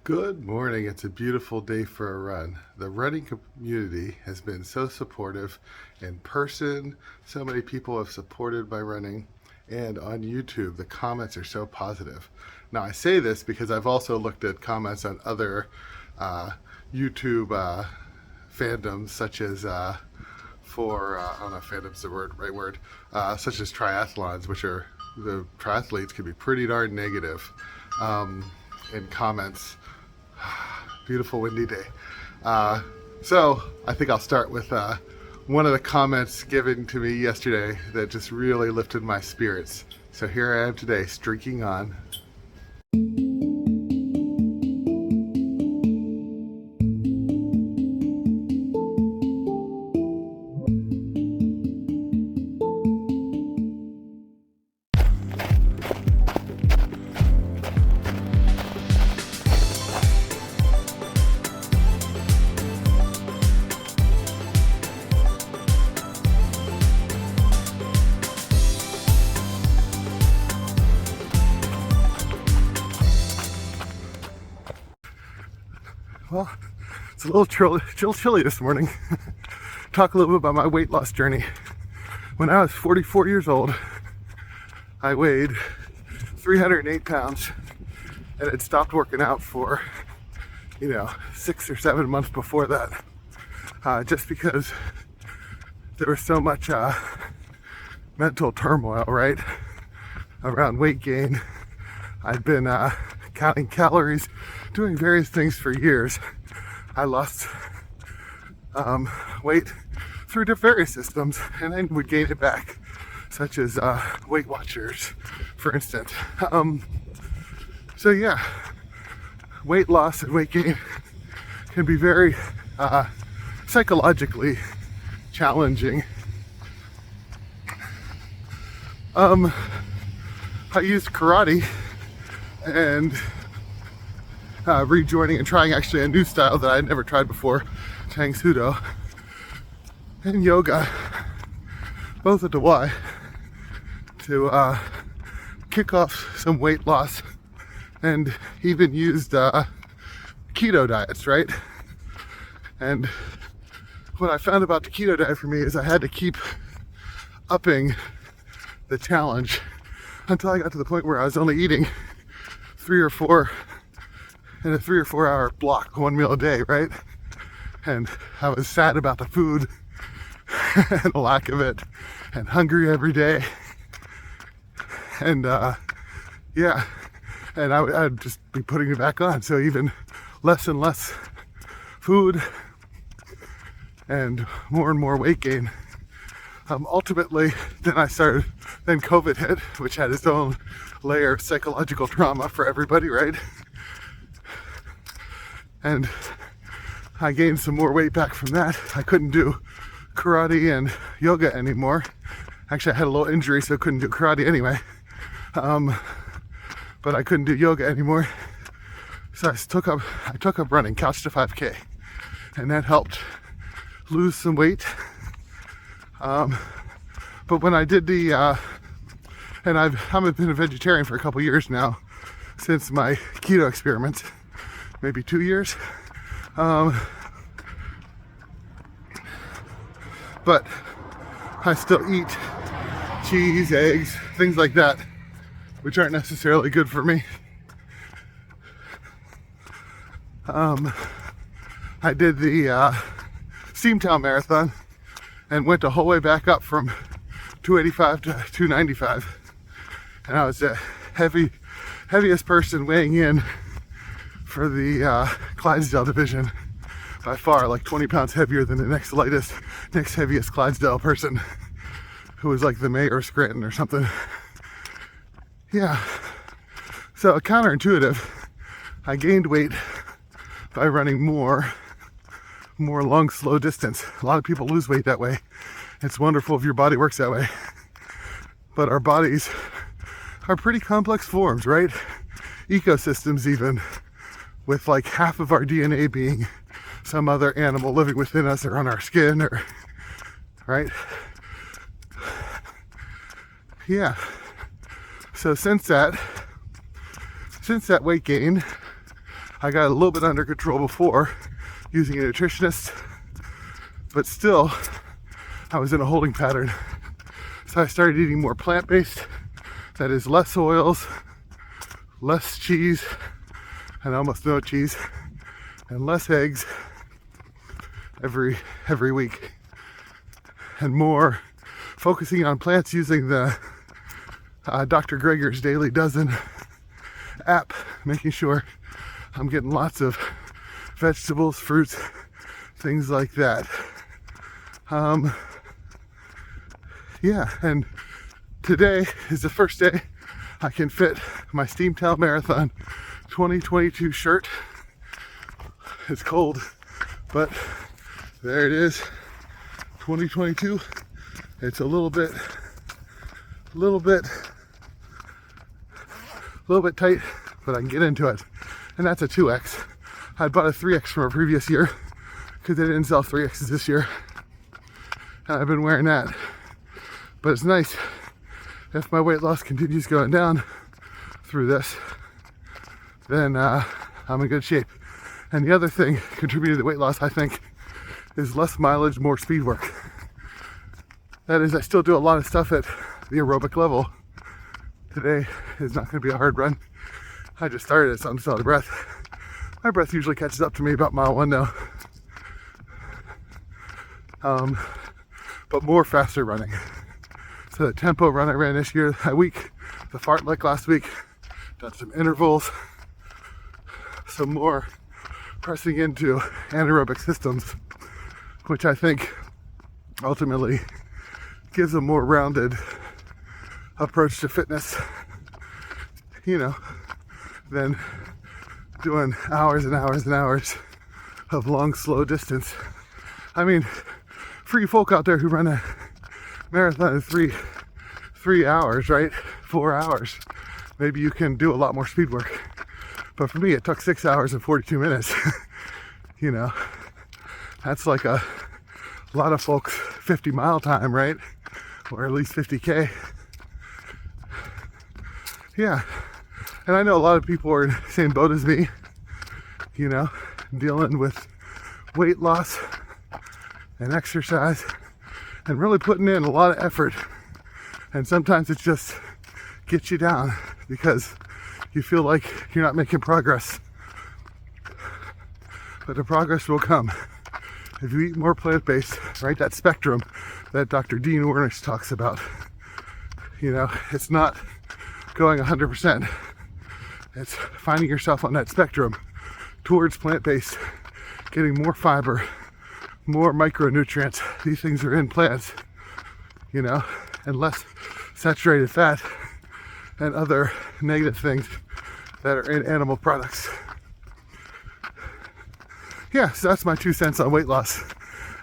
Good morning. It's a beautiful day for a run. The running community has been so supportive in person. So many people have supported my running. And on YouTube, the comments are so positive. Now, I say this because I've also looked at comments on other uh, YouTube fandoms, such as I don't know if fandom's the right word, such as triathlons, which are the triathletes can be pretty darn negative in comments. Beautiful windy day. So I think I'll start with one of the comments given to me yesterday that just really lifted my spirits. So here I am today, streaking on. Well, it's a little chilly this morning. Talk a little bit about my weight loss journey. When I was 44 years old, I weighed 308 pounds and had stopped working out for, 6 or 7 months before that. Just because there was so much mental turmoil, right? Around weight gain. I'd been counting calories, doing various things for years. I lost weight through various systems and then would gain it back, such as Weight Watchers, for instance. So yeah, weight loss and weight gain can be very psychologically challenging. I used karate and rejoining and trying actually a new style that I had never tried before, Tang Sudo, and yoga, both at the Y, to kick off some weight loss, and even used keto diets, right? And what I found about the keto diet for me is I had to keep upping the challenge until I got to the point where I was only eating 3 or 4 in a 3 or 4 hour block, one meal a day, right? And I was sad about the food and the lack of it, and hungry every day. And yeah, and I'd just be putting it back on. So even less and less food and more weight gain. Ultimately, then COVID hit, which had its own layer of psychological trauma for everybody, right? And I gained some more weight back from that. I couldn't do karate and yoga anymore. Actually, I had a little injury, so I couldn't do karate anyway. But I couldn't do yoga anymore. So I took up running, couch to 5K, and that helped lose some weight. But when I did and I've been a vegetarian for a couple years now, since my keto experiment, maybe 2 years. But I still eat cheese, eggs, things like that, which aren't necessarily good for me. I did the Steamtown Marathon and went the whole way back up from 285 to 295. And I was the heaviest person weighing in for the Clydesdale division by far, like 20 pounds heavier than the next heaviest Clydesdale person, who was like the mayor of Scranton or something. Yeah. So counterintuitive, I gained weight by running more long, slow distance. A lot of people lose weight that way. It's wonderful if your body works that way. But our bodies are pretty complex forms, right? Ecosystems even, with like half of our DNA being some other animal living within us or on our skin, or right? Yeah. So since that weight gain, I got a little bit under control before using a nutritionist, but still I was in a holding pattern. So I started eating more plant-based, that is less oils, less cheese, and almost no cheese, and less eggs every week, and more focusing on plants using the Dr. Greger's Daily Dozen app, making sure I'm getting lots of vegetables, fruits, things like that. Yeah, and today is the first day I can fit my Steamtown Marathon 2022 shirt. It's cold, but there it is, 2022. It's a little bit tight, but I can get into it. And that's a 2X. I bought a 3X from a previous year because they didn't sell 3Xs this year. And I've been wearing that. But it's nice if my weight loss continues going down through this, then I'm in good shape. And the other thing contributing to weight loss, I think, is less mileage, more speed work. That is, I still do a lot of stuff at the aerobic level. Today is not going to be a hard run. I just started it, so I'm still out of breath. My breath usually catches up to me about mile 1 now. But more faster running. So the tempo run I ran that week, the fartlek last week, done some intervals, some more pressing into anaerobic systems, which I think ultimately gives a more rounded approach to fitness, than doing hours and hours and hours of long, slow distance. I mean, for you folk out there who run a marathon in three hours, right? 4 hours. Maybe you can do a lot more speed work. But for me, it took 6 hours and 42 minutes. That's like a lot of folks' 50-mile time, right? Or at least 50K. Yeah. And I know a lot of people are in the same boat as me, dealing with weight loss and exercise and really putting in a lot of effort. And sometimes it just gets you down because you feel like you're not making progress. But the progress will come if you eat more plant-based, right? That spectrum that Dr. Dean Ornish talks about. It's not going 100%. It's finding yourself on that spectrum towards plant-based, getting more fiber, more micronutrients. These things are in plants, and less saturated fat and other negative things that are in animal products. Yeah, so that's my 2 cents on weight loss.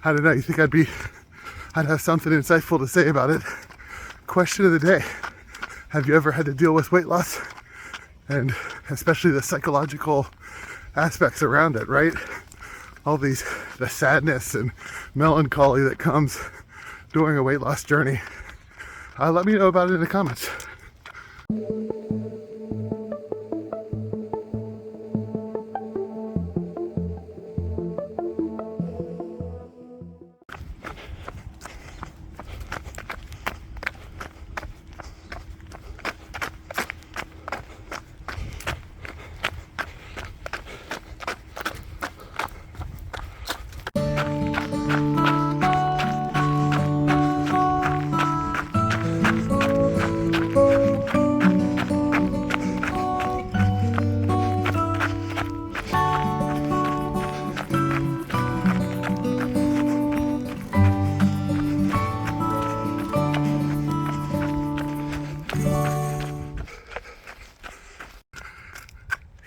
I don't know, you think I'd have something insightful to say about it? Question of the day. Have you ever had to deal with weight loss? And especially the psychological aspects around it, right? All the sadness and melancholy that comes during a weight loss journey. Let me know about it in the comments.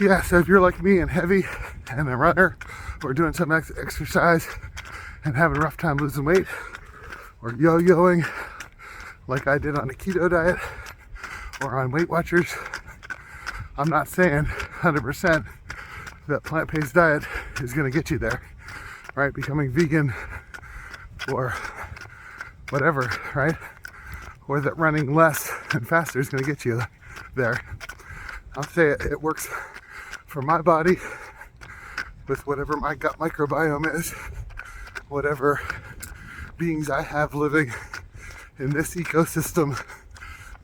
Yeah, so if you're like me and heavy and a runner or doing some exercise and having a rough time losing weight or yo-yoing like I did on a keto diet or on Weight Watchers, I'm not saying 100% that plant-based diet is going to get you there, right? Becoming vegan or whatever, right? Or that running less and faster is going to get you there. I'll say it works for my body with whatever my gut microbiome is, whatever beings I have living in this ecosystem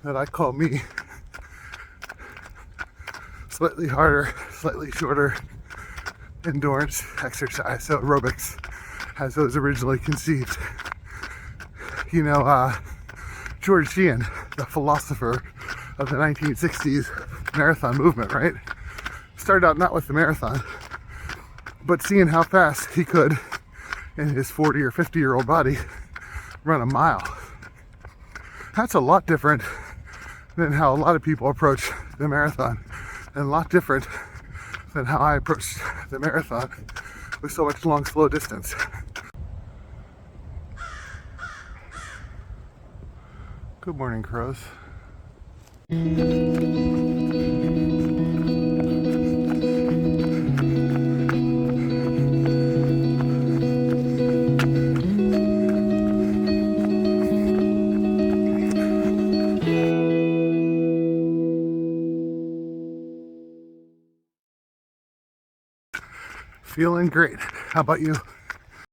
that I call me. Slightly harder, slightly shorter endurance exercise, so aerobics, as it was originally conceived. You know, George Sheehan, the philosopher of the 1960s marathon movement, right? Started out not with the marathon, but seeing how fast he could in his 40 or 50-year-old body run a mile. That's a lot different than how a lot of people approach the marathon, and a lot different than how I approached the marathon with so much long, slow distance. Good morning, crows. Feeling great. How about you?